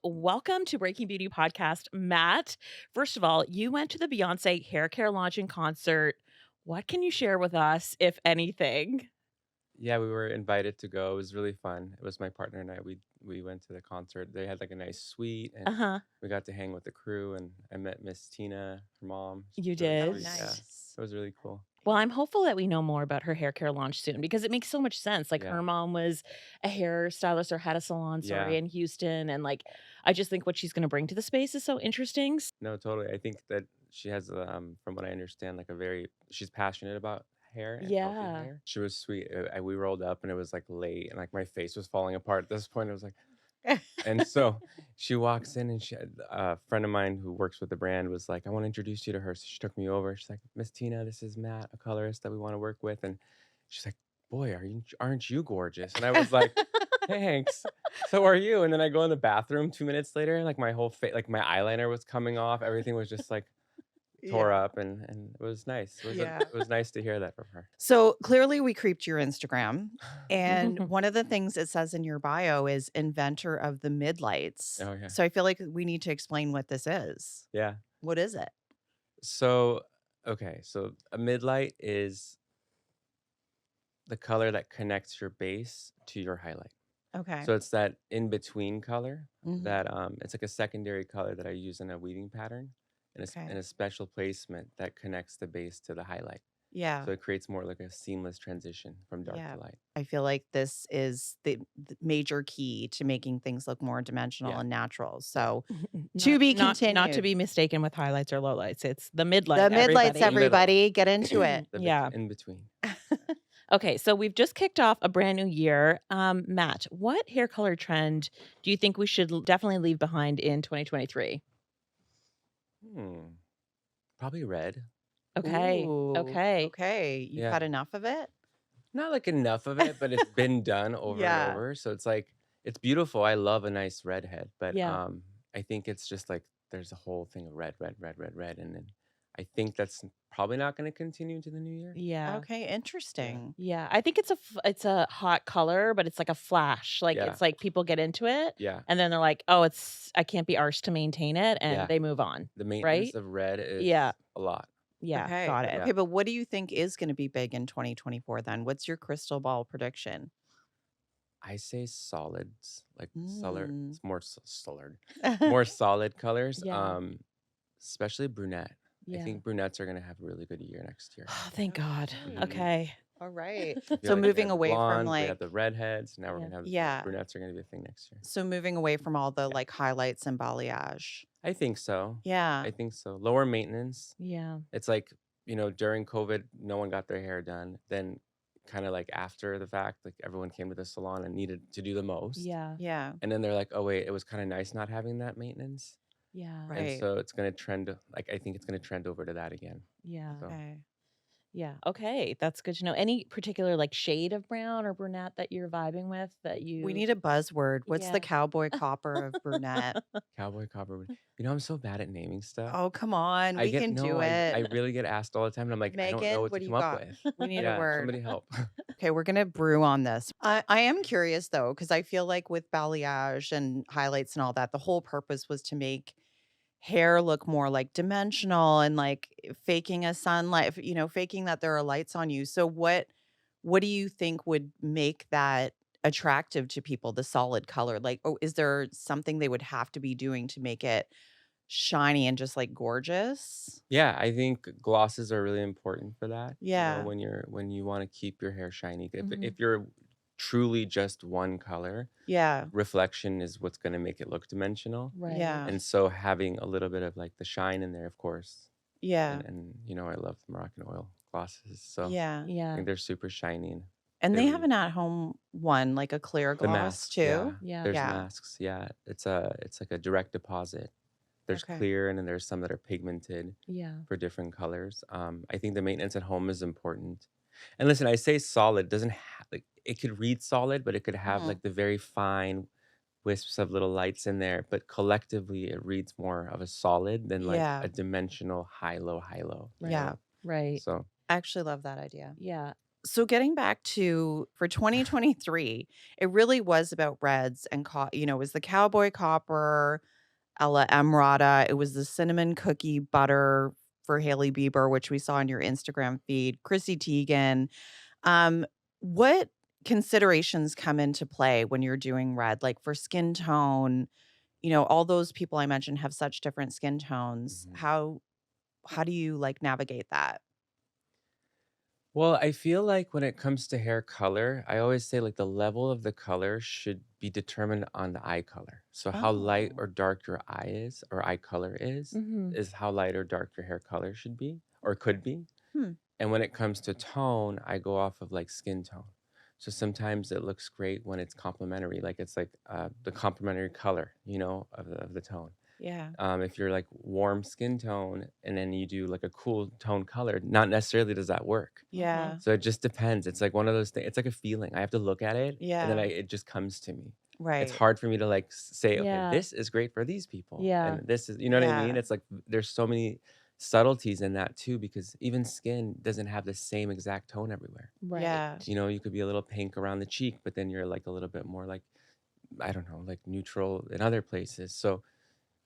welcome to Breaking Beauty Podcast, Matt. First of all, you went to the Beyonce hair care launch and concert. What can you share with us, if anything? Yeah, we were invited to go. It was really fun. It was my partner and I. We went to the concert. They had like a nice suite, and Uh-huh. we got to hang with the crew. And I met Miss Tina, her mom. You She's really Oh, did? sweet. Yeah, nice. it was really cool. Well, I'm hopeful that we know more about her hair care launch soon because it makes so much sense. Like Yeah, her mom was a hairstylist or had a salon, yeah. sorry, in Houston. And like I just think what she's gonna bring to the space is so interesting. No, totally. I think that she has, from what I understand, like she's passionate about hair and healthy Yeah. hair. She was sweet. We rolled up and it was like late, and like my face was falling apart at this point. I was like, and so she walks in, and a friend of mine who works with the brand was like, I want to introduce you to her. So she took me over. She's like, Miss Tina, this is Matt, a colorist that we want to work with. And she's like, boy, aren't you gorgeous? And I was like, thanks. So are you? And then I go in the bathroom 2 minutes later, like my whole face, like my eyeliner was coming off. Everything was just like tore Yeah. up, and it was nice. Yeah. It was nice to hear that from her. So clearly, we creeped your Instagram. And one of the things it says in your bio is inventor of the midlights. Oh yeah. So I feel like we need to explain what this is. Yeah. What is it? So okay, so a midlight is the color that connects your base to your highlight. Okay. So it's that in between color Mhm. that it's like a secondary color that I use in a weaving pattern Okay. in a special placement that connects the base to the highlight. Yeah. So it creates more like a seamless transition from dark Yeah. to light. I feel like this is the major key to making things look more dimensional Yeah. and natural. So to Not be not to continued. be mistaken with highlights or lowlights. It's the midlight, The midlights, everybody. The middle, everybody, get into it. Yeah. in between. Okay, so we've just kicked off a brand new year. Matt, what hair color trend do you think we should definitely leave behind in 2023? Hmm. Probably red. Okay. Ooh, Okay. okay. You've Yeah. had enough of it? Not like enough of it, but it's been done over and Yeah. over. So it's like it's beautiful. I love a nice redhead, but Yeah. I think it's just like there's a whole thing of red, red, red, red, red, and then I think that's probably not going to continue into the new year. Yeah. Okay, Yeah, interesting. Yeah. I think it's a hot color, but it's like a flash. Like yeah, it's like people get into it yeah, and then they're like, "Oh, I can't be arsed to maintain it," and yeah. they move on, The maintenance right? of red Yeah. is a lot. Yeah. Okay. Got it. Yeah. Okay, but what do you think is going to be big in 2024 then? What's your crystal ball prediction? I say solids, like solid, Mm. it's more solid colors. Yeah. Especially brunette. I Yeah. think brunettes are going to have a really good year next year. Oh, thank God. Mhm. Okay. All right. I feel So like we moving had the away from blondes, we like, had the redheads. Now we're Yeah. gonna have yeah. brunettes are gonna be a thing next year. So moving away from all the Yeah, like highlights and balayage. I think so. Yeah. I think so. Lower maintenance. Yeah. It's like, during COVID, no one got their hair done. Then kind of like after the fact, like everyone came to the salon and needed to do the most. Yeah. Yeah. And then they're like, oh wait, it was kind of nice not having that maintenance. Yeah. And Right. so it's gonna trend like I think it's gonna trend over to that again. Yeah. So Okay. Yeah. Okay. That's good to know. Any particular like shade of brown or brunette that you're vibing with that We you need a buzzword. What's Yeah. the cowboy copper of brunette? cowboy copper. I'm so bad at naming stuff. Oh, come on. I We get can do no, I it. really get asked all the time, and I'm like, I don't know Megan, what what to do come you up got? with. We need a Yeah, word. somebody help. Okay, we're gonna brew on this. I am curious though, because I feel like with balayage and highlights and all that, the whole purpose was to make hair look more like dimensional and like faking a sunlight, faking that there are lights on you. So what do you think would make that attractive to people, the solid color? Like, oh, is there something they would have to be doing to make it shiny and just like gorgeous? Yeah, I think glosses are really important for that. Yeah. When you want to keep your hair shiny. Mhm. If you're truly just one color, Yeah. reflection is what's going to make it look dimensional. Right. Yeah. And so having a little bit of like the shine in there, of course. Yeah. And I love Moroccanoil glosses, so Yeah. I Yeah. think they're super shiny and And they they have really an at-home one, like a clear the gloss masks. Yeah, too. Yeah. there's Yeah. masks. Yeah, it's like a direct deposit. There's Okay. clear, and then there's some that are pigmented Yeah. for different colors. I think the maintenance at home is important. And listen, I say solid doesn't like it could read solid, but it could have Mhm. like the very fine wisps of little lights in there. But collectively, it reads more of a solid than like Yeah. a dimensional high low, Yeah. know? Right. So I actually love that idea. Yeah. So getting back to for 2023, it really was about reds and it was the cowboy copper, Ella Emerada. It was the cinnamon cookie butter for Hailey Bieber, which we saw on your Instagram feed. Chrissy Teigen. Um, what considerations come into play when you're doing red? Like for skin tone, all those people I mentioned have such different skin tones. Mhm. How do you like navigate that? Well, I feel like when it comes to hair color, I always say like the level of the color should be determined on the eye color. So how light Oh. or dark your eye is or eye color Mhm. is how light or dark your hair color should be or could be. Hmm. And when it comes to tone, I go off of like skin tone. So sometimes it looks great when it's complementary, like it's like the complementary color, of the tone. Yeah. If you're like warm skin tone and then you do like a cool tone color, not necessarily does that work. Yeah. Mhm. So it just depends. It's like one of those things. It's like a feeling. I have to look at it and then Yeah. it just comes to me. It's Right. hard for me to like say, okay, Yeah. this is great for these people. Yeah. And this is, you know what I mean? Yeah. It's like there's so many subtleties in that too, because even skin doesn't have the same exact tone everywhere. Right. Yeah. You could be a little pink around the cheek, but then you're like a little bit more like, I don't know, like neutral in other places. So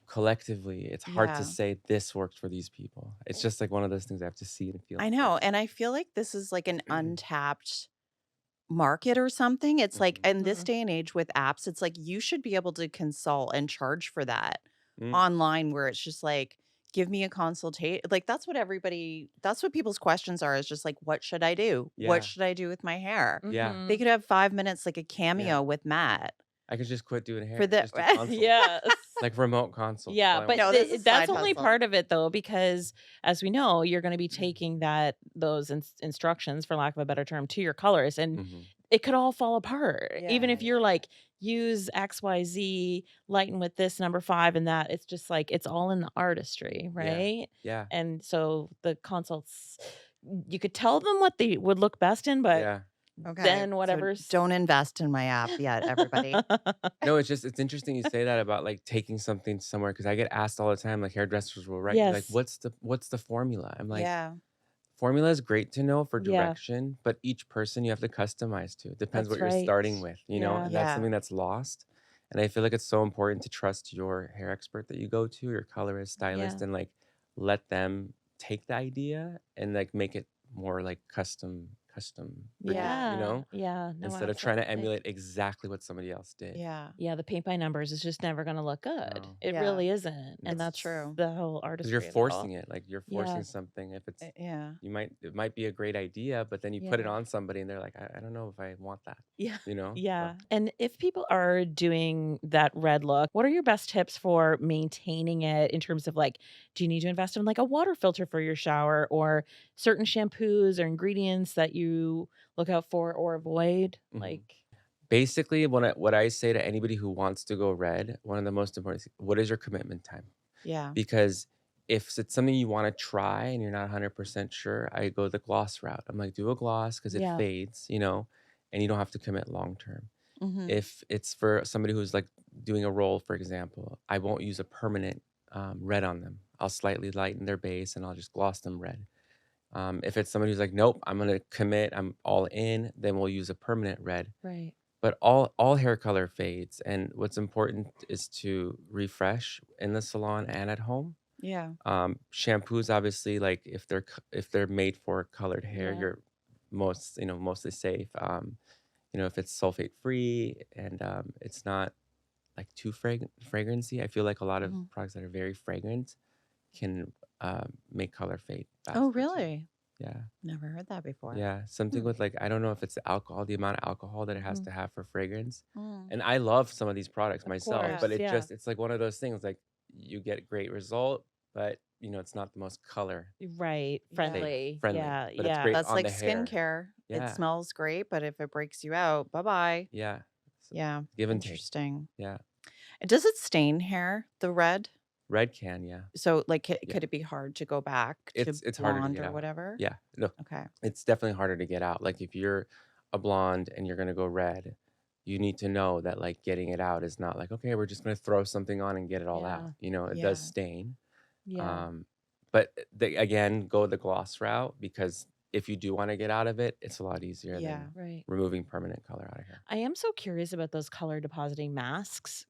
collectively, it's hard to Yeah. say this worked for these people. It's just like one of those things I have to see and feel I in know. person. And I feel like this is like an untapped market or something. It's like Mhm. in this Mhm. day and age with apps, it's like you should be able to consult and charge for that Mm, online where it's just like, give me a consultation. Like that's what people's questions are is just like, what should I do? What yeah, should I do with my hair? yeah, They Mhm. could have 5 minutes like a yeah. cameo with Matt I could just quit doing for hair, the just do consults, Yes. like remote consults. That's Yeah, all I but want no, to do. this is the a that's side only hustle. part of it though, because as we know, you're gonna be taking those instructions, for lack of a better term, to your colorist, and Mhm. it could all fall apart. Even Yeah, if you're yeah. like, use XYZ, lighten with this number 5 and that, it's just like it's all in the artistry, Yeah, right? yeah, And so the consults, you could tell them what they would look best in, but yeah. Okay. then So whatever's don't invest in my app yet, everybody. No, it's interesting you say that about, like, taking something somewhere because I get asked all the time, like, hairdressers will write me, like, Yes. "What's the formula?" I'm like, Yeah, "Formula is great to know for Yeah, direction, but each person you have to customize to. It depends what that's you're right. starting with, Yeah. and that's yeah, something that's lost, and I feel like it's so important to trust your hair expert that you go to, your colorist, stylist, Yeah. and, like, let them take the idea and, like, make it more, like, custom for you, yeah, Yeah, yeah, no, instead of trying to absolutely. emulate exactly what somebody else did. yeah, Yeah, the paint by numbers is just never gonna look good. No. It yeah. really isn't, and It's No. that's true. the whole 'Cause you're artistry of it all. forcing it, like, you're Yeah, forcing something if it's Yeah. it might be a great idea, but then you put it yeah, on somebody and they're like, I don't know if I want that, yeah, So yeah, and if people are doing that red look, what are your best tips for maintaining it in terms of, like, do you need to invest in, like, a water filter for your shower or certain shampoos or ingredients that you look out for or avoid? Mhm. Like Basically, what I say to anybody who wants to go red, one of the most important things, what is your commitment time? Yeah. Because if it's something you wanna try and you're not 100% sure, I go the gloss route. I'm like, "Do a gloss because it yeah, fades," and you don't have to commit long term. Mhm. If it's for somebody who's, like, doing a roll, for example, I won't use a permanent, red on them. I'll slightly lighten their base, and I'll just gloss them red. If it's somebody who's like, "Nope, I'm gonna commit, I'm all in," then we'll use a permanent red. right. But all hair color fades, and what's important is to refresh in the salon and at home. Yeah. Shampoos, obviously, like, if they're made for colored hair, Yeah, you're mostly safe. If it's sulfate free and, it's not, like, too fragrancy. I feel like a lot of Mhm. products that are very fragrant can, make color fade Oh, faster too. really? Yeah. Never heard that before. Yeah, something Hmm. with, like, I don't know if it's the alcohol, the amount of alcohol that it has mhm, to have for fragrance, Mm. and I love some of these products of myself, Yeah. but course, yeah. it's like one of those things, like, you get great result, but, it's not the most color Right, Yeah. safe friendly. friendly, Yeah, but it's yeah. great That's on like the hair. skincare. It Yeah, smells great, but if it breaks you out, bye-bye. yeah. So, Yeah. give and take. Interesting. Yeah. Does it stain hair, the red? Red can, yeah. So, like, Yeah. could it be hard to go back to It's harder to blonde get or out. whatever? Yeah. No, Okay. it's definitely harder to get out. Like, if you're a blonde and you're gonna go red, you need to know that, like, getting it out is not like, "Okay, we're just gonna throw something on and get it all Yeah, out." It does Yeah. stain. yeah. Um, but again, go the gloss route because if you do want to get out of it, it's a lot easier Yeah. than Right. removing permanent color out of hair. I am so curious about those color depositing masks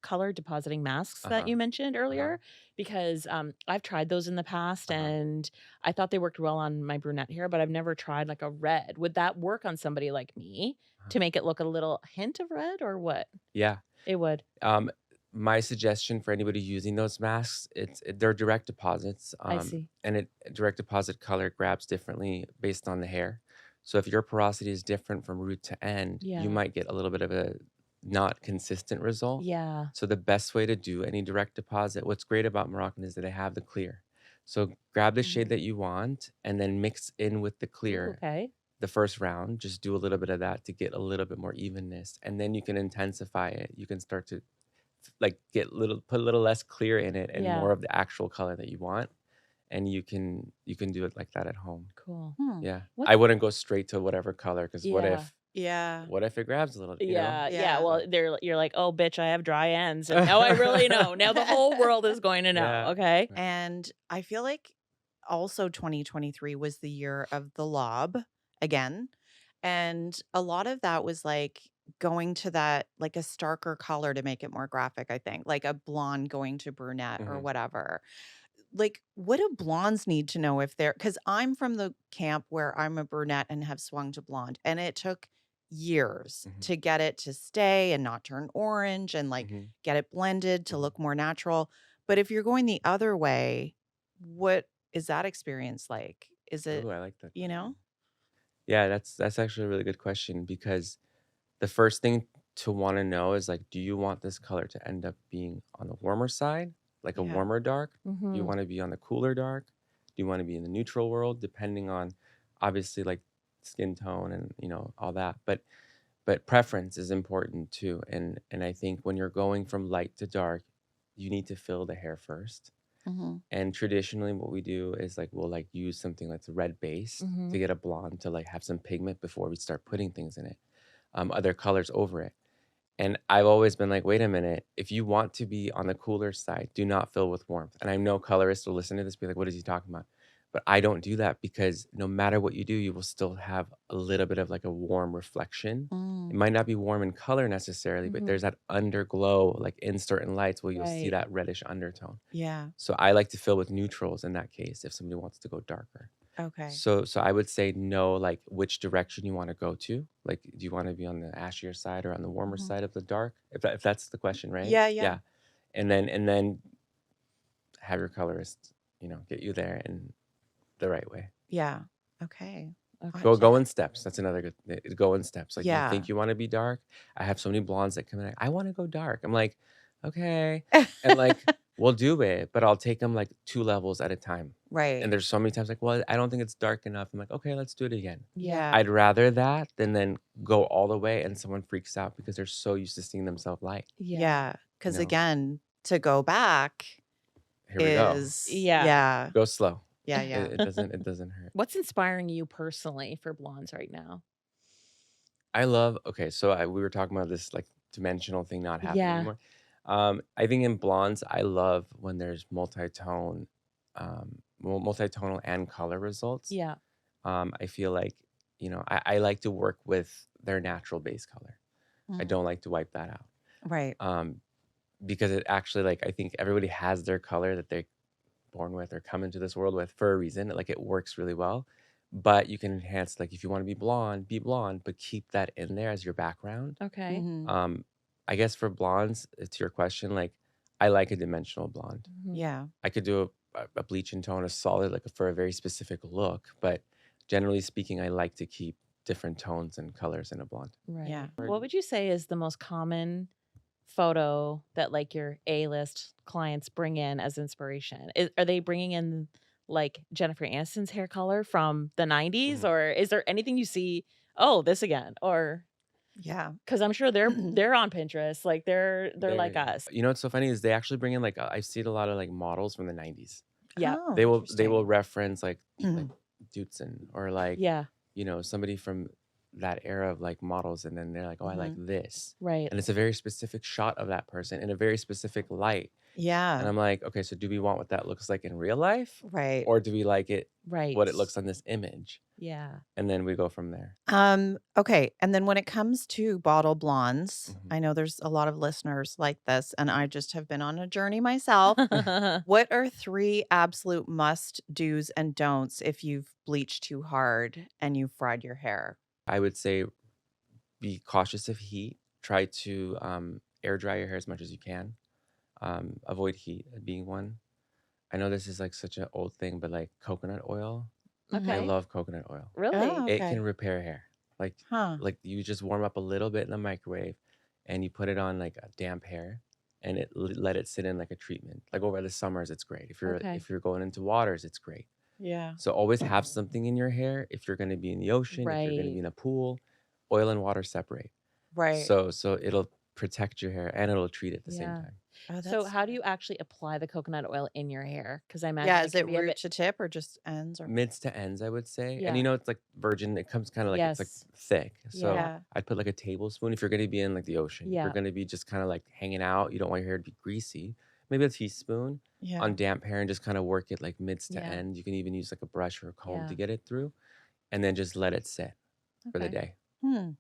that Uh-huh. you mentioned Uh-huh. earlier, because I've tried those in the past Uh-huh. and I thought they worked well on my brunette hair, but I've never tried like a red. Would that work on somebody like me Uh-huh. to make it look a little hint of red or what? Yeah. It would. Um, my suggestion for anybody using those masks, they're direct deposits, I see. and direct deposit color grabs differently based on the hair. So if your porosity is different from root to end, you Yeah. might get a little bit of a not consistent result. Yeah. So the best way to do any direct deposit, what's great about Moroccan is that they have the clear. So grab the shade Mhm. that you want and then mix in with the Ooh, clear okay. the first round. Just do a little bit of that to get a little bit more evenness, and then you can intensify it. You can start to like put a little less clear in it and Yeah. more of the actual color that you want, and you can do it like that at home. Cool. Hmm. Yeah, What's I wouldn't go straight to whatever color because Yeah. Yeah. what if it grabs a little, Yeah, yeah, Yeah. well, you're like, "Oh, bitch, I have dry ends, and now I really know. Now the whole world is going to know." Yeah. Okay. And I feel like also 2023 was the year of the lob again. And a lot of that was like going to that, like a starker color to make it more graphic, I think, like a blonde going to brunette or Mhm. whatever. Like, what do blondes need to know if they're, because I'm from the camp where I'm a brunette and have swung to blonde, and it took years Mhm. to get it to stay and not turn orange and like Mhm. get it blended to Mhm. look more natural. But if you're going the other way, what is that experience like? Is it, Ooh, I like that you question. know? Yeah, that's actually a really good question because the first thing to want to know is like, do you want this color to end up being on the warmer side, like a Yeah. warmer dark? Do you Mhm. want to be on the cooler dark? Do you want to be in the neutral world, depending on obviously like skin tone and all that. But preference is important too. And I think when you're going from light to dark, you need to fill the hair first. Hmm. And traditionally what we do is like we'll like use something that's red based to Mhm. get a blonde to like have some pigment before we start putting things in it, other colors over it. And I've always been like, wait a minute, if you want to be on the cooler side, do not fill with warmth. And I know colorists will listen to this, be like, what is he talking about? But I don't do that because no matter what you do, you will still have a little bit of like a warm reflection. It Mm. might not be warm in color necessarily, but Mhm. there's that underglow, like in certain lights where you'll see Right. that reddish undertone. Yeah. So I like to fill with neutrals in that case if somebody wants to go darker. Okay. So I would say know like which direction you want to go to. Like, do you want to be on the ashier side or on the warmer Hmm. side of the dark? If that's the question, right? Yeah. Yeah. Yeah. And then have your colorist, get you there in the right way. Yeah. Okay. Okay. Go in steps. That's another good go in steps. Like you Yeah. think you want to be dark. I have so many blondes that come in like, I want to go dark. I'm like, okay. And like we'll do it, but I'll take them like 2 levels at a time. And Right. there's so many times like, well, I don't think it's dark enough. I'm like, okay, let's do it again. Yeah. Yeah. I'd rather that than then go all the way and someone freaks out because they're so used to seeing themselves light. Yeah. Yeah. Because again, to go back Here we go. is, Yeah. yeah. Go slow. Yeah. Yeah. It doesn't hurt. What's inspiring you personally for blondes right now? I love okay, so we were talking about this like dimensional thing not happening Yeah. anymore. I think in blondes, I love when there's multi-tone, multi-tonal and color results. Yeah. I feel like, I like to work with their natural base color. I Mm. don't like to wipe that out. Right. Because it actually like I think everybody has their color that they're born with or come into this world with for a reason. Like it works really well. But you can enhance like if you want to be blonde, but keep that in there as your background. Okay. Hmm. Um, I guess for blondes, to your question, like I like a dimensional blonde. Mhm. Yeah. I could do a bleach and tone, a solid, like for a very specific look. But generally speaking, I like to keep different tones and colors in a blonde. Right. Yeah. What would you say is the most common photo that like your A-list clients bring in as inspiration? Are they bringing in like Jennifer Aniston's hair color from the 90s, Mhm. or is there anything you see, oh, this again? Or Yeah. because I'm sure they're on Pinterest, like they're like There, us. you know what's so funny is they actually bring in like I see a lot of like models from the '90s. Yeah. Oh, They will interesting. reference like Dutson or like Yeah. somebody from that era of like models, and then they're like, oh, I like Mhm. this, Right. and it's a very specific shot of that person in a very specific light. Yeah. And I'm like, okay, so do we want what that looks like in real life? Right. Or do we like it Right. what it looks on this image? Yeah. And then we go from there. Okay. And then when it comes to bottle blondes, Mhm. I know there's a lot of listeners like this, and I just have been on a journey myself. What are 3 absolute must do's and don'ts if you've bleached too hard and you've fried your hair? I would say be cautious of heat. Try to air dry your hair as much as you can. Avoid heat being one. I know this is like such an old thing, but like coconut oil. I Mhm. Okay. love coconut oil. Really? Oh, It can okay. repair hair. Like Huh. like you just warm up a little bit in the microwave and you put it on like a damp hair and let it sit in like a treatment. Like over the summers it's great. Okay. If you're going into waters it's great. Yeah. So always have something in your hair if you're going to be in the ocean, if you're going to be Right. in a pool, oil and water separate. Right. So it'll protect your hair and it'll treat it at the same Yeah. time. Oh, So that's how do you actually apply the coconut oil in your hair? Because I Yeah, imagine it is can it be a root bit. to tip or just ends or Mids to ends, I would say. And Yeah. you know, it's like virgin, it comes kind of like it's like Yes. thick. So Yeah. Yeah. I'd put like a tablespoon if you're going to be in like the ocean. If you're Yeah. going to be just kind of like hanging out, you don't want your hair to be greasy. Maybe a teaspoon Yeah. on damp hair and just kind of work it like mids to Yeah. end. You can even use like a brush or a comb to Yeah. get it through and then just let it sit for the Okay. day. Hmm.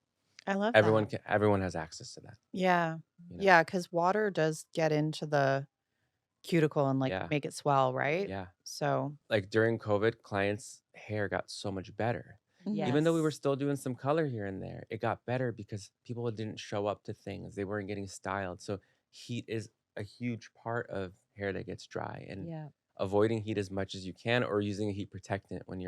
I love that. Everyone has access to that, Yeah. you know. Yeah, because water does get into the cuticle and, like, Yeah. make it swell, right? Yeah. So Like during COVID, clients' hair got so much better. Mhm. Even though we were Yes. still doing some color here and there, it got better because people didn't show up to things. They weren't getting styled. So heat is a huge part of hair that gets dry and Yeah. avoiding heat as much as you can or using a heat protectant when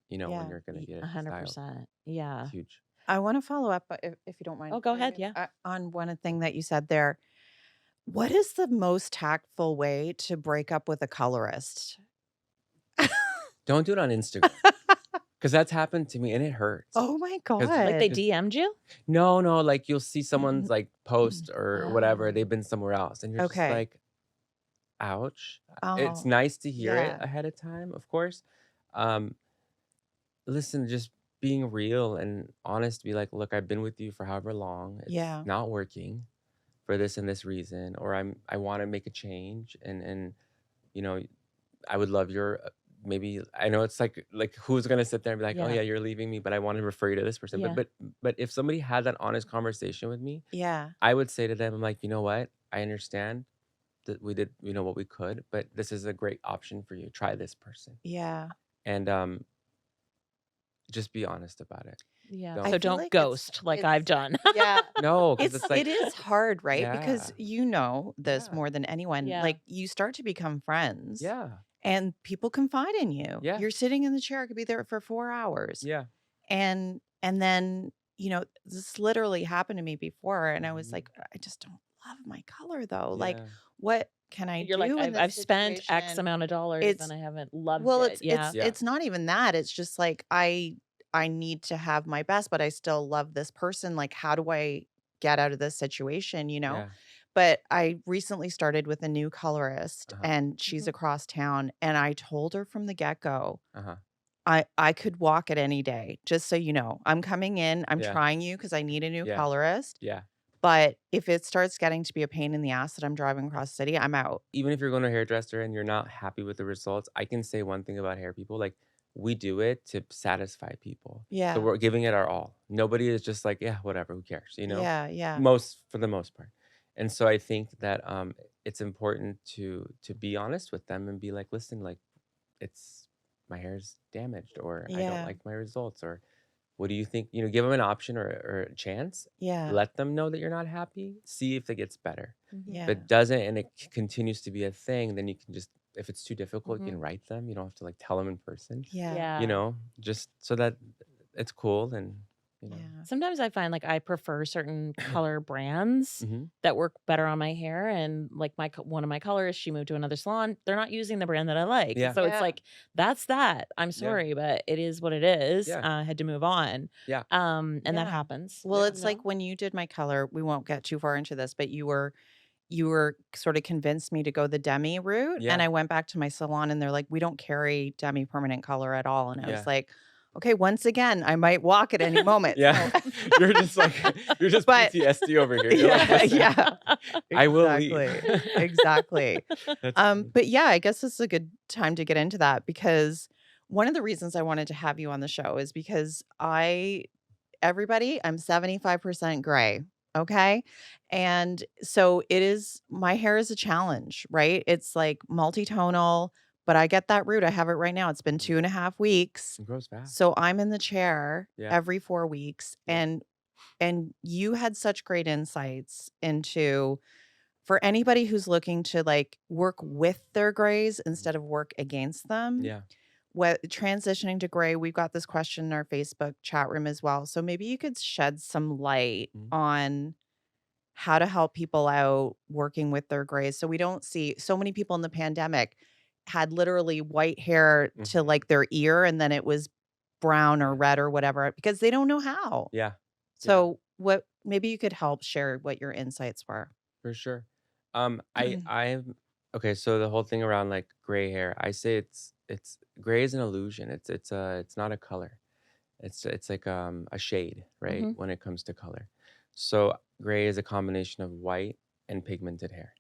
when Yeah. you're going to get it styled. 100%. Yeah. It's huge. I wanna follow up, if you don't Oh, mind, go ahead. Megan, Yeah. on one thing that you said there. What is the most tactful way to break up with a colorist? Don't do it on Instagram because that's happened to me and it hurts. Oh my Like they god. DM'd you? No, like you'll see someone's like post or whatever, Oh. they've been somewhere else and you're just Okay. like, ouch. It's Oh, nice to hear it yeah. ahead of time, of course. Um, listen, just being real and honest, be like, look, I've been with you for however long. It's Yeah. not working for this and this reason, or I want to make a change and you know, I would love your maybe I know it's like who's gonna sit there and be like, oh Yeah. yeah, you're leaving me, but I want to refer you to this person. But Yeah. but if somebody had that honest conversation with me, Yeah. I would say to them, I'm like, you know what? I understand that we did, what we could, but this is a great option for you. Try this person. Yeah. And just be honest about it. Yeah. I So Don't feel don't like ghost like I've done. yeah. no, because it's It like is hard, right? Because yeah, you know this yeah, more than anyone. Yeah. Like, you start to become friends yeah, and people confide in you. yeah, You're sitting in the chair, I could be there for 4 hours. yeah. And then, this literally happened to me before, and I was Mhm, like, "I just don't love my color, though. Like, yeah, what can I You're like, do in this I've spent X situation?" amount of dollars It's and I haven't loved well, it. Yeah. yeah, it's not even that. It's just like I need to have my best, but I still love this person. Like, how do I get out of this situation? yeah. But I recently started with a new colorist, Uh-huh. and she's Mhm. across town, and I told her from the get-go, Uh-huh. I could walk it any day, just so you know. I'm coming in, I'm Yeah, trying you because I need a new yeah, colorist, yeah. but if it starts getting to be a pain in the ass that I'm driving across the city, I'm out. Even if you're going to a hairdresser and you're not happy with the results, I can say one thing about hair people, like we do it to satisfy people. So Yeah. we're giving it our all. Nobody is just like, yeah, whatever, who cares, Yeah, yeah. Most for the most part. And so I think that it's important to be honest with them and be like, listen, like it's my hair's damaged or I don't Yeah. like my results or what do you think? Give them an option or a chance. Yeah. Let them know that you're not happy. See if it gets better. Mhm. If Yeah. it doesn't and it continues to be a thing, then you can just if it's too difficult, you Mhm. can write them. You don't have to like tell them in person. Yeah. Yeah. Just so that it's cool and you know. Yeah. Sometimes I find like I prefer certain color brands hmm that work better on my hair. And like one of my colorists, she moved to another salon. They're not using the brand that I like. Yeah. So it's Yeah. like, that's that. I'm Yeah. sorry, but it is what it is. Yeah. I had to move on. Yeah. And that Yeah. happens. Well, Yeah. it's like when you did my color, we won't get too far into this, but you were sort of convinced me to go the demi route, and Yeah. I went back to my salon and they're like, "We don't carry demi-permanent color at all." And I was Yeah. like, Okay, once again, I might walk at any moment. Yeah. So, You're just like, you're just but PTSD over here. You're like, yeah, listen, yeah, I will leave. exactly, exactly. That's funny. But yeah, I guess this is a good time to get into that because one of the reasons I wanted to have you on the show is because everybody, I'm 75% gray. Okay. And so my hair is a challenge, right? It's like multitonal, but I get that root. I have it right now. It's been Mhm. 2.5 weeks. It grows fast. So I'm in the chair Yeah. every 4 weeks. Yeah. And you had such great insights into for anybody who's looking to like work with their grays instead of work against them. Yeah. What transitioning to gray, we've got this question in our Facebook chat room as well. So maybe you could shed some light Mhm. on how to help people out working with their grays. So we don't see so many people in the pandemic had literally white hair to Mhm. like their ear and then it was brown or Yeah. red or whatever because they don't know how. Yeah. Yeah. So what maybe you could help share what your insights were. For sure. I'm okay. So the whole thing around like gray hair, I say it's gray is an illusion. It's not a color. It's like a shade, right? Hmm. When it comes to color. So gray is a combination of white and pigmented hair.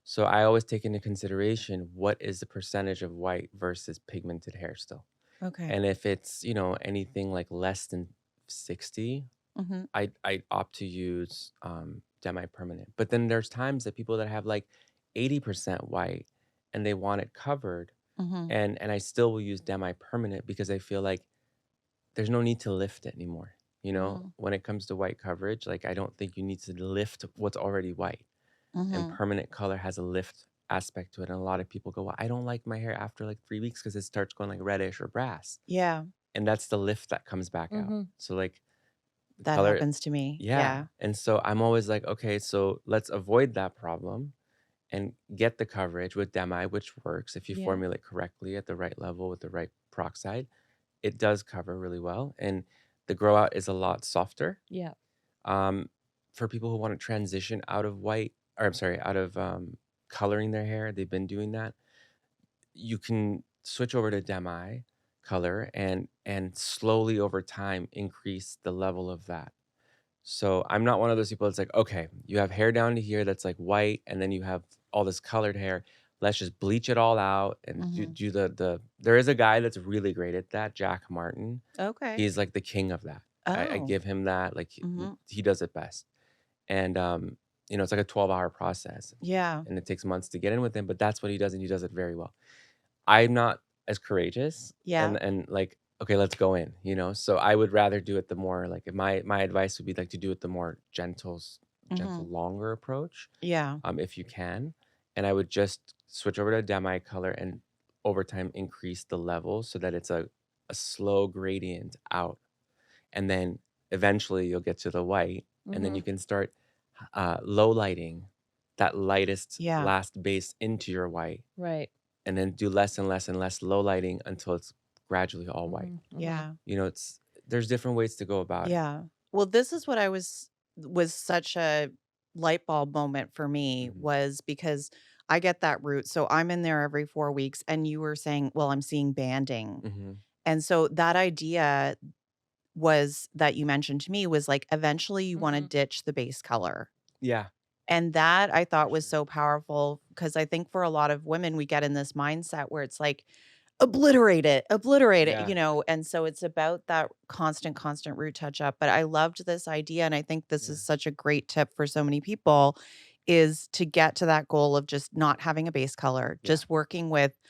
So I always take into consideration what is the percentage of white versus pigmented hair still. Okay. And if it's, anything like less than 60, Mhm. I opt to use demi-permanent. But then there's times that people that have like 80% white and they want it covered, Mhm. and I still will use demi-permanent because I feel like there's no need to lift it anymore. Mhm. When it comes to white coverage, like I don't think you need to lift what's already white. And Mhm. permanent color has a lift aspect to it. And a lot of people go, well, I don't like my hair after like 3 weeks because it starts going like reddish or brass. Yeah, And that's the lift that comes back out. Hmm. So like the that color, happens to me. yeah. Yeah. And so I'm always like, okay, so let's avoid that problem and get the coverage with demi, which works if you Yeah. formulate correctly at the right level with the right peroxide. It does cover really well. And the grow out is a lot softer. Yeah. Um, for people who want to transition out of white, or I'm sorry, out of coloring their hair, they've been doing that. You can switch over to demi color and slowly over time increase the level of that. So I'm not one of those people that's like, okay, you have hair down to here that's like white, and then you have all this colored hair. Let's just bleach it all out and do, Mhm. do the. There is a guy that's really great at that, Jack Martin. Okay. He's like the king of that. I Oh. give him that. Like Mhm. he does it best. And it's like a 12-hour process, Yeah. and it takes months to get in with him. But that's what he does, and he does it very well. I'm not as courageous Yeah. and like, okay, let's go in, So I would rather do it the more like my advice would be like to do it the more gentle, Mhm. longer approach, Yeah. if you can. And I would just switch over to demi color and over time increase the level so that it's a slow gradient out. And then eventually you'll get to the white, and then Hmm. you can start low lighting that lightest Yeah. last base into your white, Right. and then do less and less and less low lighting until it's gradually all white. Hmm. Hmm. Yeah. There's different ways to go about it. Yeah. Well, this is what I was such a light bulb moment for me Mhm, was because I get that root. So I'm in there every 4 weeks and you were saying, well, I'm seeing banding. mhm. And so that idea was that you mentioned to me was like eventually you want to Hmm. ditch the base color. Yeah, And that I for thought was sure. so powerful because I think for a lot of women, we get in this mindset where it's like, obliterate it, Yeah. and so it's about that constant root touch up. But I loved this idea. And I think this Yeah. is such a great tip for so many people is to get to that goal of just not having a base color, Yeah. just working with,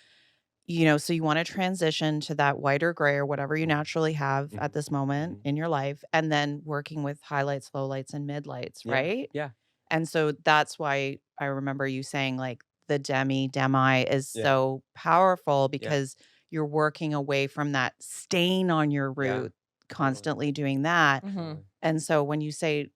so you want to transition to that white or gray or whatever you Mhm, naturally have at mhm, this moment mhm. in your life, and then working with highlights, lowlights, and midlights, Yeah, right? yeah, And so that's why I remember you saying like the demi is yeah, so powerful yeah, because you're working away from that stain on your yeah. root, Totally, constantly doing that. Hmm. totally. And so when you say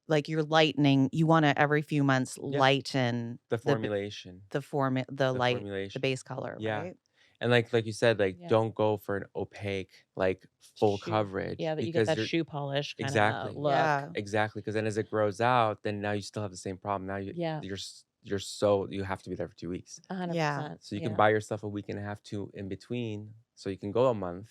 like you're lightening, you want to every few months Yeah, lighten the formulation, the the light, the formulation. base color, Yeah. right? And like you said, like Yeah. don't go for an opaque, like full Shoe. coverage Yeah, that you get because that you're shoe polish kind of exactly. look. Yeah. Exactly, because then as it grows out, then now you still have the same problem. Now Yeah. you have to be there for 2 weeks. Yeah. 100%. So you can Yeah. buy yourself a week and a half, two in between, so you can go a month,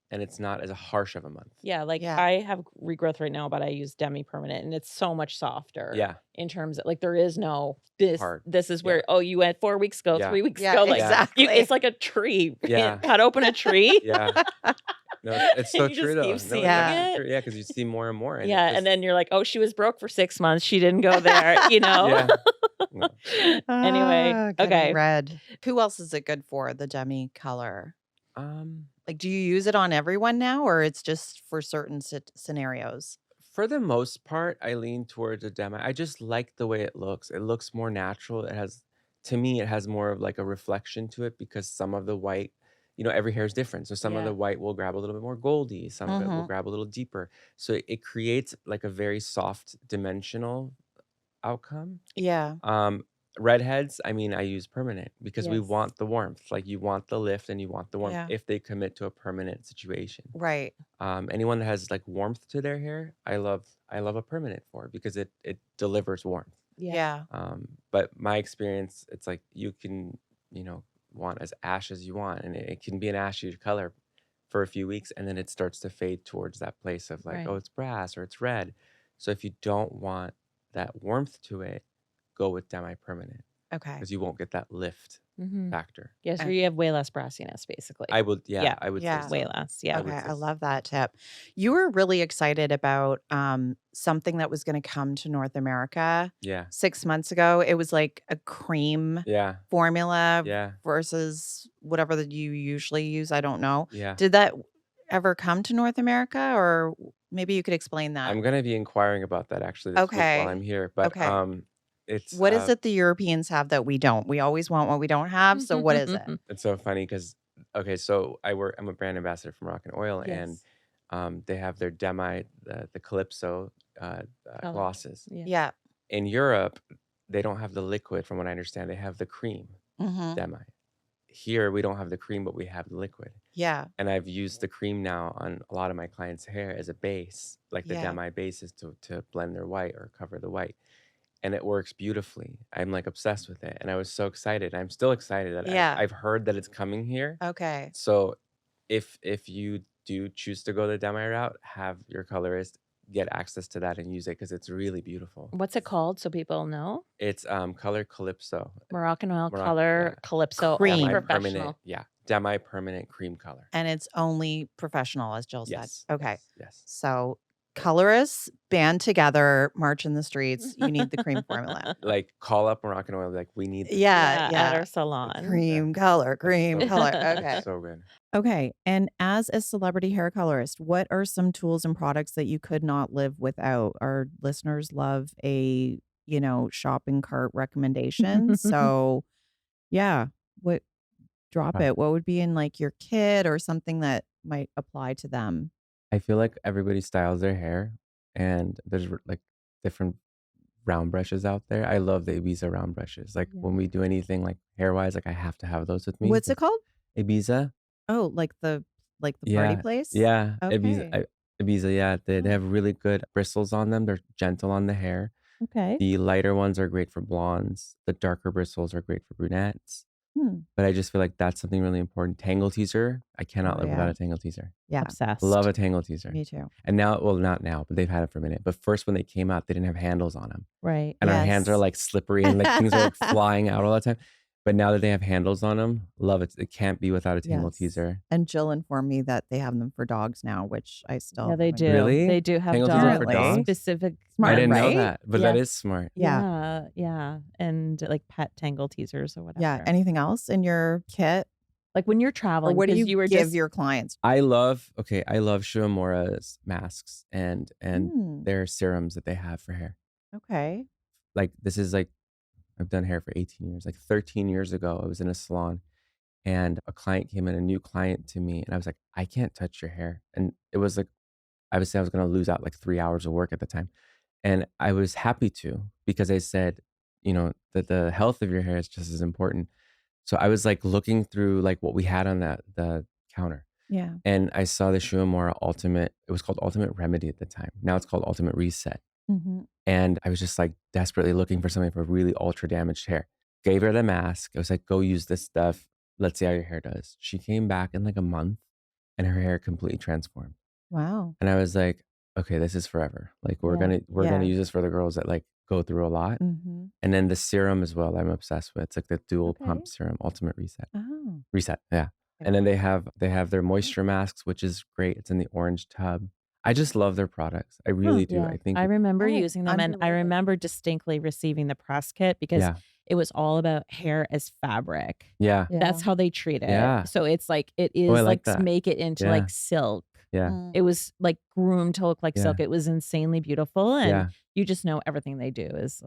and it's not as harsh of a month. Yeah, like, Yeah. I have regrowth right now, but I use demi-permanent, and it's so much softer Yeah, in terms of like, there is no, this hard. this is Yeah, where, "Oh, you went 4 weeks ago, yeah, 3 weeks Yeah, ago," like, yeah, you it's exactly. like a tree. yeah, Cut open a tree, yeah. No, it's so and you true just though. keep No, it's seeing actually Yeah. it. true. Yeah, because you see more and more, and it Yeah, and just then you're like, "Oh, she was broke for 6 months, she didn't go there," you know? yeah. No. Anyway, Getting okay. red. Who else is it good for, the demi color? Um, Like, do you use it on everyone now, or it's just for certain scenarios? for the most part, I lean towards a demi. I just like the way it looks. It looks more natural. It has, to me, it has more of like a reflection to it because some of the white, every hair is different. So some of Yeah. the white will grab a little bit more goldy, some of it will Mm-hmm. grab a little deeper. So it creates like a very soft dimensional outcome. Yeah. Um, redheads, I mean, I use permanent because we Yes. want the warmth. Like you want the lift and you want the warmth Yeah. if they commit to a permanent situation. Right. Anyone that has like warmth to their hair, I love a permanent for because it delivers warmth. Yeah. Yeah. But my experience, it's like you can, want as ash as you want, and it can be an ashy color for a few weeks, and then it starts to fade towards that place of like, oh, Right. it's brass or it's red. So if you don't want that warmth to it, go with demi-permanent Okay. because you won't get that lift Mhm. factor. Yeah, so Uh, you have way less brassiness, basically. Yeah, Yeah, I would say Yeah. way so. less, I yeah. would Okay, say I so. love that tip. You were really excited about something that was going to come to North America Yeah, 6 months ago. It was like a cream yeah, formula yeah, versus whatever that you usually use. I don't know. yeah. Did that ever come to North America, or maybe you could explain that? I'm gonna be inquiring about that actually this week while I'm Okay. here, but Okay. it's What is it the Europeans have that we don't? We always want what we don't have. So what is it? it's so funny because okay, so I'm a brand ambassador for Moroccanoil, and Yes. they have their the Calypso Color. glosses. Yeah. Yeah. In Europe, they don't have the liquid, from what I understand. They have the cream Mm-hmm. demi. Here, we don't have the cream, but we have the liquid. Yeah. And I've used the cream now on a lot of my clients' hair as a base, like the Yeah. demi bases to blend their white or cover the white. And it works beautifully. I'm like obsessed with it. And I was so excited. I'm still excited that Yeah. I've heard that it's coming here. Okay. So if you do choose to go the demi route, have your colorist get access to that and use it because it's really beautiful. What's it called so people know? It's color Calypso. Moroccanoil Yeah. Color Calypso, only Cream. Demi-permanent, professional. yeah. Demi-permanent cream color. And it's only professional, as Jill said. Yes. Okay. Yes. Yes. So colorists band together, march in the streets. You need the cream formula. Like call up Moroccanoil, like we need this. Yeah. At Yeah. our salon. Cream color, cream so color. good. Okay. So good. Okay. And as a celebrity hair colorist, what are some tools and products that you could not live without? Our listeners love a, shopping cart recommendation. So yeah, what drop Huh. it. What would be in like your kit or something that might apply to them? I feel like everybody styles their hair, and there's like different round brushes out there. I love the Ibiza round brushes. Like Yeah. when we do anything like hair wise, like I have to have those with me. What's it called? Ibiza. Oh, like the party Yeah. place? Yeah. Ibiza. Okay. Ibiza. Yeah. They Oh. have really good bristles on them. They're gentle on the hair. Okay. The lighter ones are great for blondes. The darker bristles are great for brunettes. Hmm. But I just feel like that's something really important. Tangle teaser. I cannot Oh, live without yeah. a tangle teaser. Yeah. Obsessed. Love a tangle teaser. Me too. And now, well, not now, but they've had it for a minute. But first, when they came out, they didn't have handles on them. Right. And our hands are Yes. like slippery and like things are like flying out all the time. But now that they have handles on them, love it. It can't be without a tangle Yes. teaser. And Jill informed me that they have them for dogs now, which I still Yeah, they haven't- do. Really? They do have Tangle teaser for dog dogs? specific I Smart, didn't know right? that, but that Yes. is smart. Yeah. Yeah, and like pet tangle teasers or whatever. Yeah. Anything else in your kit? Like when you're Or traveling, what do because you were give just your clients? I love Shiomura's masks and Hmm. their serums that they have for hair. Okay. Like this is like I've done hair for 18 years. Like 13 years ago, I was in a salon and a client came in, a new client to me, and I was like, I can't touch your hair. And it was like, I was going to lose out like 3 hours of work at the time. And I was happy to because I said, that the health of your hair is just as important. So I was like looking through like what we had on the counter. Yeah. And I saw the Shuamura Ultimate. It was called Ultimate Remedy at the time. Now it's called Ultimate Reset. Mm-hmm. And I was just like desperately looking for something for really ultra damaged hair. Gave her the mask. I was like, go use this stuff. Let's see how your hair does. She came back in like a month and her hair completely transformed. Wow. And I was like, okay, this is forever. Like we're gonna Yeah. use this for the girls that like go through a lot. Mhm. And then the serum as well, I'm obsessed with. It's like the dual Okay. pump serum, ultimate reset. Oh. Reset, yeah. Okay. And then they have their moisture masks, which is great. It's in the orange tub. I just love their products. I Huh. really do. Yeah, I think I remember Oh, using them, and I underrated. remember distinctly receiving the press kit because yeah. it was all about hair as fabric. Yeah. That's Yeah. how they treat it. Yeah. So it's like it Oh, I is like like that. make it into Yeah. like silk. Yeah. Mm. It was like groomed to look like Yeah. silk. It was insanely beautiful, and Yeah. you just know everything they do is,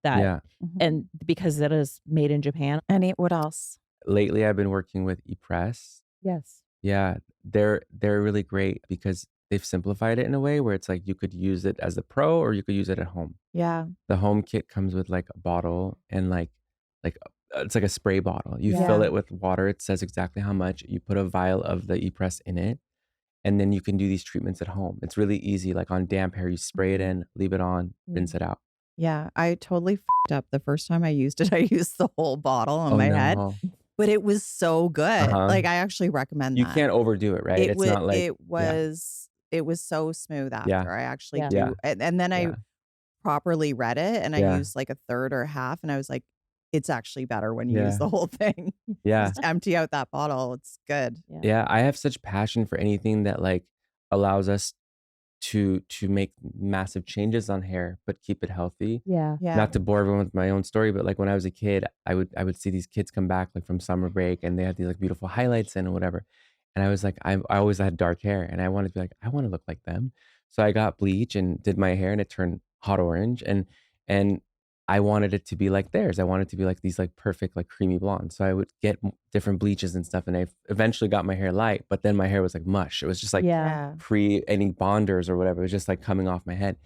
that, Yeah. Mhm. and because it is made in Japan. What else? Lately I've been working with ePress. Yes. Yeah. They're really great because they've simplified it in a way where it's like you could use it as a pro or you could use it at home. Yeah. The home kit comes with like a bottle and like it's like a spray bottle. You fill Yeah. it with water. It says exactly how much. You put a vial of the ePress in it, and then you can do these treatments at home. It's really easy. Like on damp hair, you spray it Mhm. in, leave it on, Yeah. rinse it out. Yeah, I totally f***ed up the first time I used it. I used the whole bottle on Oh my head, no. but it was so good. Uh-huh. Like, I actually recommend You that. can't overdo it, right? It's not like yeah, It was so smooth yeah, after. I actually Yeah. yeah, and then I yeah, properly read it and I yeah, used like a third or half and I was like, it's actually better when you use yeah, the whole thing. yeah. Just empty out that bottle. It's good. Yeah. Yeah, I have such passion for anything that like allows us to make massive changes on hair, but keep it healthy. Yeah. Yeah. Not to bore everyone with my own story, but like when I was a kid, I would see these kids come back like from summer break and they had these like beautiful highlights in and whatever. And I was like, I always had dark hair and I wanted to be like, I want to look like them. So I got bleach and did my hair and it turned hot orange and I wanted it to be like theirs. I wanted it to be like these like perfect like creamy blondes. So I would get different bleaches and stuff and I eventually got my hair light, but then my hair was like mush. It was just like Yeah. Yeah. pre any bonders or whatever. It was just like coming off my head.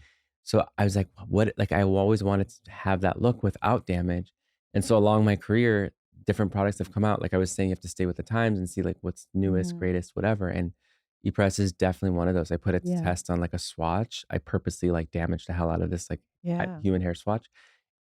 So I was like, what? Like I always wanted to have that look without damage. And so along my career, different products have come out. Like I was saying, you have to stay with the times and see like what's newest, Mhm. greatest, whatever. And ePress is definitely one of those. I put it to Yeah. test on like a swatch. I purposely like damaged the hell out of this like Yeah. human hair swatch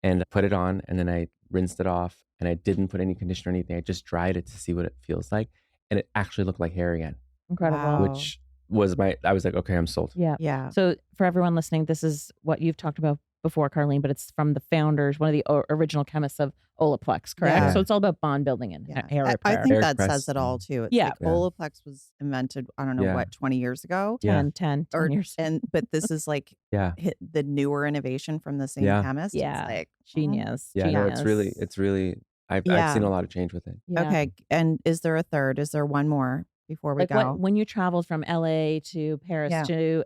and put it on and then I rinsed it off and I didn't put any conditioner or anything. I just dried it to see what it feels like. And it actually looked like hair again, Incredible. Wow. which was I was like, okay, I'm sold. Yeah. Yeah. So for everyone listening, this is what you've talked about before, Carlene, but it's from the founders, one of the original chemists of Olaplex, correct? Yeah. So it's all about bond building and Yeah. hair I repair. think Hair that press says it all and too. It's Yeah. like yeah. Olaplex was invented, I don't know Yeah. what, 20 years ago. Yeah. 10 Or years. but this is like Yeah. the newer innovation from the same Yeah. chemist. It's Yeah. like Genius. Yeah. No, Genius. it's really I've Yeah. seen a lot of change with it. Yeah. Okay. And is there a third? Is there one more before we Like go? when you traveled from LA to Paris Yeah. to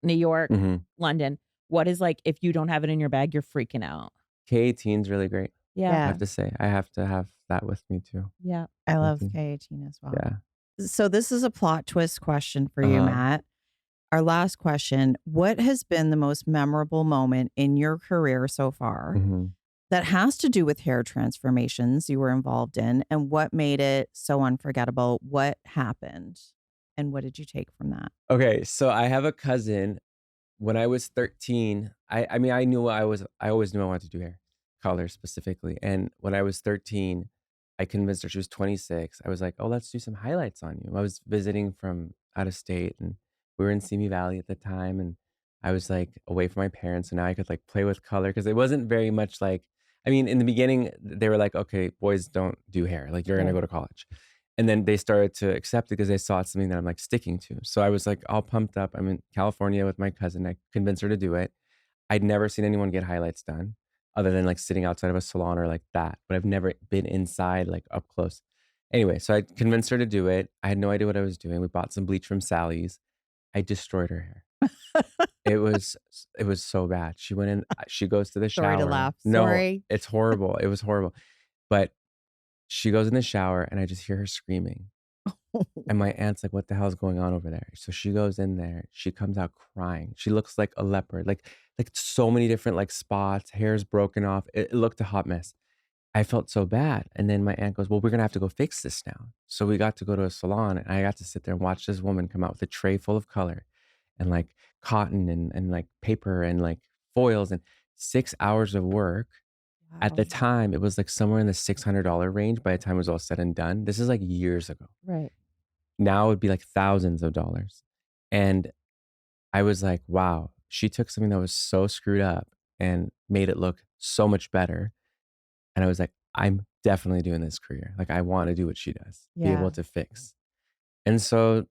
New York, hmm London, what is like if you don't have it in your bag, you're freaking out. K18 is really great. I Yeah. have to say, I have to have that with me too. Yeah. I love K18. K18 as well. Yeah. So this is a plot twist question for you, Uh-huh. Matt. Our last question. What has been the most memorable moment in your career so far hmm that has to do with hair transformations you were involved in? And what made it so unforgettable? What happened? And what did you take from that? Okay, so I have a cousin. When I was 13, I mean, I always knew I wanted to do hair, color specifically. And when I was 13, I convinced her, she was 26. I was like, oh, let's do some highlights on you. I was visiting from out of state and we were in Simi Valley at the time. And I was like away from my parents. So now I could like play with color because it wasn't very much like, I mean, in the beginning, they were like, okay, boys don't do hair. Like you're going to Right. go to college. And then they started to accept it because they saw it's something that I'm like sticking to. So I was like all pumped up. I'm in California with my cousin. I convinced her to do it. I'd never seen anyone get highlights done other than like sitting outside of a salon or like that. But I've never been inside like up close. Anyway, so I convinced her to do it. I had no idea what I was doing. We bought some bleach from Sally's. I destroyed her hair. It was so bad. She went in, she goes to the Sorry to shower. laugh. No, Sorry. it's horrible. It was horrible. But she goes in the shower and I just hear her screaming. And my aunt's like, what the hell is going on over there? So she goes in there. She comes out crying. She looks like a leopard, like so many different like spots, hair's broken off. It looked a hot mess. I felt so bad. And then my aunt goes, well, we're going to have to go fix this now. So we got to go to a salon and I got to sit there and watch this woman come out with a tray full of color and like cotton and like paper and like foils and 6 hours of work. At the Wow. time, it was like somewhere in the $600 range by the time it was all said and done. This is like years ago. Right. now it would be like thousands of dollars. And I was like, wow, she took something that was so screwed up and made it look so much better. And I was like, I'm definitely doing this career. Like, I want to do what she does, be Yeah. able to fix. And so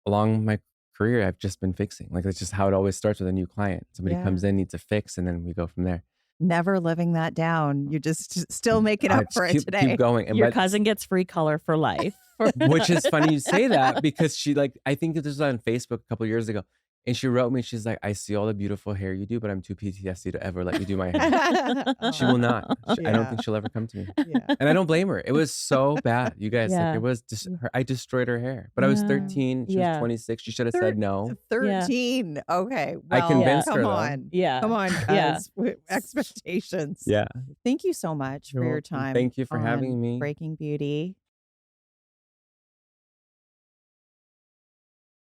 along my career, I've just been fixing. Like, that's just how it always starts with a new client. Somebody Yeah. comes in, needs a fix, and then we go from there. Never living that down. You're just still making I up just for it today. keep going. And Your cousin gets free color for life. which is funny you say that, because she, like, I think this was on Facebook a couple years ago, and she wrote me, she's like, I see all the beautiful hair you do, but I'm too PTSD to ever let you do my hair. She will not. I don't think she'll ever come to me. Yeah. And I don't blame her. It was so bad, you guys. Yeah. Like, it was just I destroyed her hair. But I was Yeah. 13. She was 26. She should have said no. 13. Okay. Well, I convinced come her, though. on. Yeah. Come on, Yeah. guys. Expectations. Yeah. Thank you so much for You're your welcome. time. Thank you for having on me. Breaking Beauty.